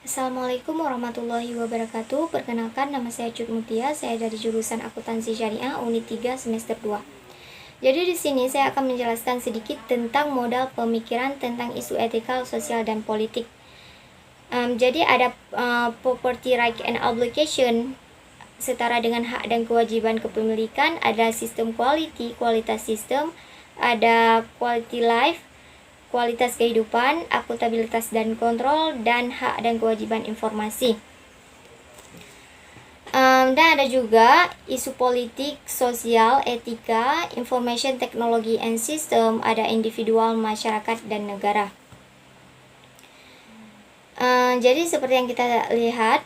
Assalamualaikum warahmatullahi wabarakatuh. Perkenalkan, nama saya Cut Mutia. Saya dari jurusan Akuntansi Syariah Unit 3 semester 2. Jadi di sini saya akan menjelaskan sedikit tentang modal pemikiran tentang isu etikal, sosial, dan politik. Jadi ada property right and obligation setara dengan hak dan kewajiban kepemilikan, ada sistem quality, kualitas sistem, ada quality life, kualitas kehidupan, akuntabilitas dan kontrol, dan hak dan kewajiban informasi. Dan ada juga isu politik, sosial, etika, information technology and system, ada individual, masyarakat, dan negara. Jadi seperti yang kita lihat,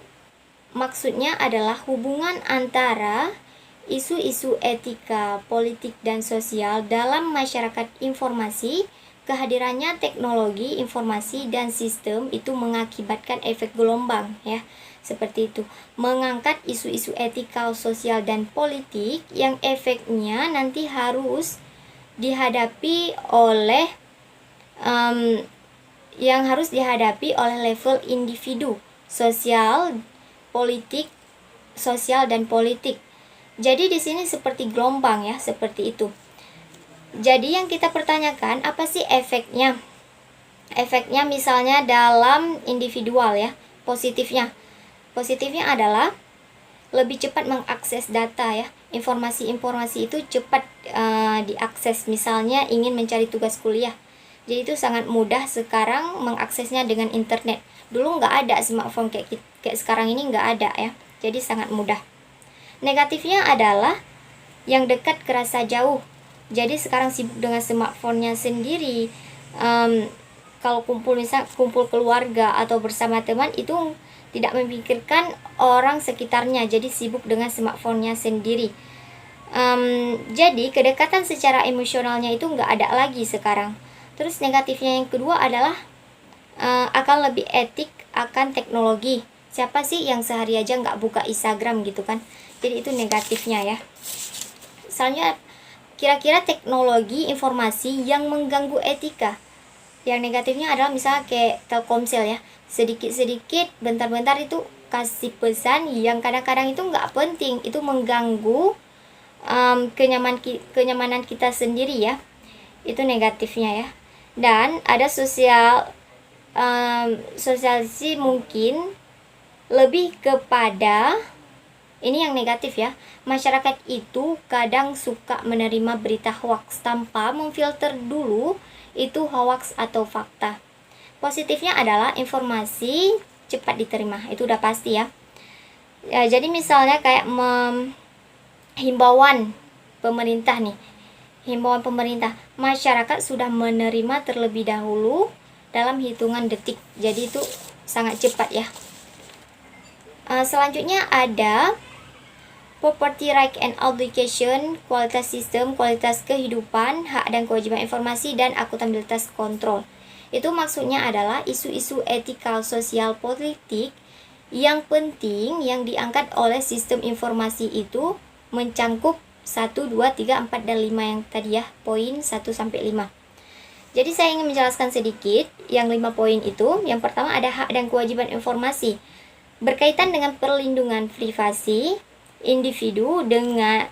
maksudnya adalah hubungan antara isu-isu etika, politik, dan sosial dalam masyarakat informasi. Kehadirannya teknologi, informasi, dan sistem itu mengakibatkan efek gelombang, ya, seperti itu. Mengangkat isu-isu etikal, sosial, dan politik yang efeknya nanti harus dihadapi oleh level individu, sosial, politik, sosial, dan politik. Jadi di sini seperti gelombang, ya, seperti itu. Jadi yang kita pertanyakan, apa sih efeknya? Efeknya misalnya dalam individual, ya. Positifnya adalah lebih cepat mengakses data, ya. Informasi-informasi itu cepat diakses. Misalnya ingin mencari tugas kuliah, jadi itu sangat mudah sekarang mengaksesnya dengan internet. Dulu nggak ada smartphone kayak sekarang ini, nggak ada, ya. Jadi sangat mudah. Negatifnya adalah yang dekat kerasa jauh. Jadi sekarang sibuk dengan smartphone-nya sendiri. Kalau kumpul keluarga atau bersama teman, itu tidak memikirkan orang sekitarnya. Jadi sibuk dengan smartphone-nya sendiri. Jadi kedekatan secara emosionalnya itu nggak ada lagi sekarang. Terus negatifnya yang kedua adalah akan lebih etik akan teknologi. Siapa sih yang sehari aja nggak buka Instagram gitu kan? Jadi itu negatifnya, ya. Misalnya kira-kira teknologi informasi yang mengganggu etika. Yang negatifnya adalah misalnya kayak Telkomsel, ya. Sedikit-sedikit, bentar-bentar itu kasih pesan yang kadang-kadang itu nggak penting. Itu mengganggu kenyamanan kita sendiri, ya. Itu negatifnya, ya. Dan ada sosialisasi mungkin lebih kepada, ini yang negatif, ya. Masyarakat itu kadang suka menerima berita hoax tanpa memfilter dulu itu hoax atau fakta. Positifnya adalah informasi cepat diterima, itu udah pasti, ya. Jadi misalnya kayak himbauan pemerintah nih. Himbauan pemerintah, masyarakat sudah menerima terlebih dahulu dalam hitungan detik. Jadi itu sangat cepat, ya. Selanjutnya ada property right and obligation, kualitas sistem, kualitas kehidupan, hak dan kewajiban informasi, dan akuntabilitas kontrol. Itu maksudnya adalah isu-isu etikal, sosial, politik yang penting yang diangkat oleh sistem informasi itu mencangkup 1, 2, 3, 4, dan 5 yang tadi, ya, poin 1-5. Jadi saya ingin menjelaskan sedikit yang 5 poin itu. Yang pertama ada hak dan kewajiban informasi. Berkaitan dengan perlindungan privasi individu dengan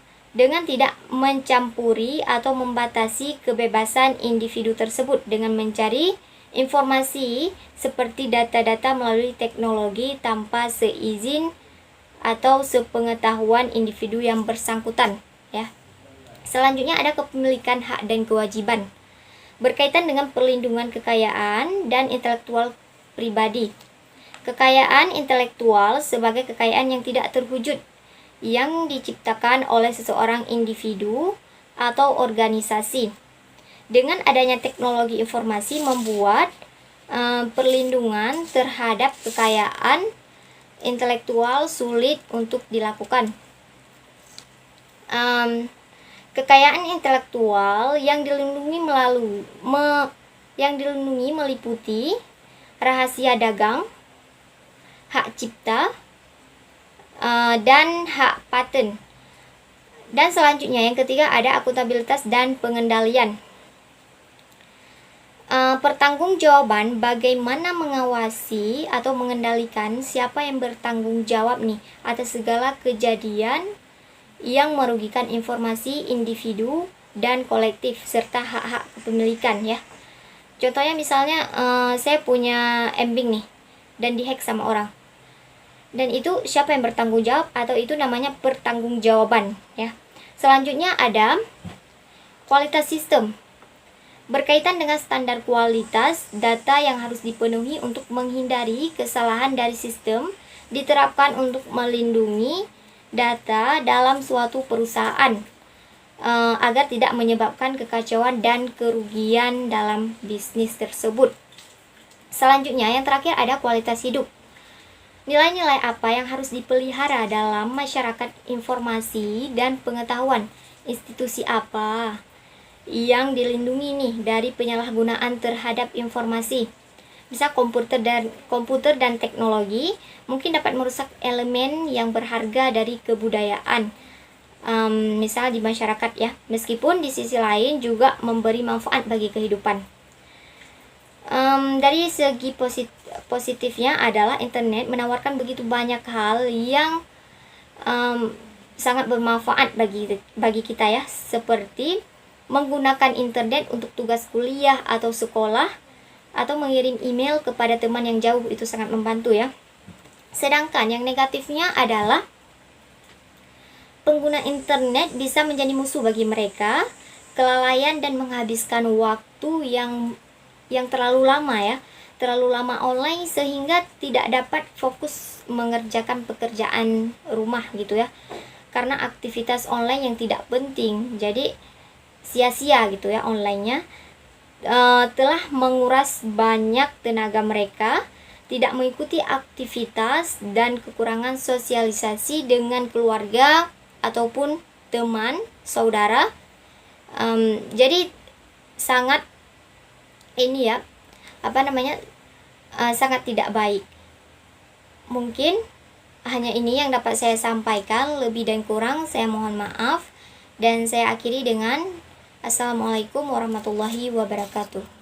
tidak mencampuri atau membatasi kebebasan individu tersebut dengan mencari informasi seperti data-data melalui teknologi tanpa seizin atau sepengetahuan individu yang bersangkutan, ya. Selanjutnya ada kepemilikan hak dan kewajiban berkaitan dengan perlindungan kekayaan dan intelektual pribadi. Kekayaan intelektual sebagai kekayaan yang tidak terwujud yang diciptakan oleh seseorang individu atau organisasi. Dengan adanya teknologi informasi membuat perlindungan terhadap kekayaan intelektual sulit untuk dilakukan. Kekayaan intelektual yang dilindungi meliputi rahasia dagang, hak cipta, dan hak paten. Dan selanjutnya yang ketiga ada akuntabilitas dan pengendalian. Pertanggungjawaban bagaimana mengawasi atau mengendalikan siapa yang bertanggung jawab nih atas segala kejadian yang merugikan informasi individu dan kolektif serta hak-hak kepemilikan ya. Contohnya misalnya saya punya embing nih dan dihack sama orang. Dan itu siapa yang bertanggung jawab, atau itu namanya pertanggungjawaban ya. Selanjutnya ada kualitas sistem. Berkaitan dengan standar kualitas data yang harus dipenuhi untuk menghindari kesalahan dari sistem, diterapkan untuk melindungi data dalam suatu perusahaan agar tidak menyebabkan kekacauan dan kerugian dalam bisnis tersebut. Selanjutnya yang terakhir ada kualitas hidup. Nilai-nilai apa yang harus dipelihara dalam masyarakat informasi dan pengetahuan? Institusi apa yang dilindungi nih dari penyalahgunaan terhadap informasi? Bisa komputer dan teknologi mungkin dapat merusak elemen yang berharga dari kebudayaan, misal di masyarakat ya, meskipun di sisi lain juga memberi manfaat bagi kehidupan. Dari segi positifnya adalah internet menawarkan begitu banyak hal yang sangat bermanfaat bagi kita ya, seperti menggunakan internet untuk tugas kuliah atau sekolah, atau mengirim email kepada teman yang jauh, itu sangat membantu ya. Sedangkan yang negatifnya adalah pengguna internet bisa menjadi musuh bagi mereka, kelalaian dan menghabiskan waktu yang terlalu lama ya, terlalu lama online sehingga tidak dapat fokus mengerjakan pekerjaan rumah gitu ya, karena aktivitas online yang tidak penting. Jadi sia-sia gitu ya onlinenya, telah menguras banyak tenaga mereka, tidak mengikuti aktivitas dan kekurangan sosialisasi dengan keluarga ataupun teman, saudara. Jadi sangat ini ya, sangat tidak baik. Mungkin hanya ini yang dapat saya sampaikan, lebih dan kurang saya mohon maaf, dan saya akhiri dengan Assalamualaikum warahmatullahi wabarakatuh.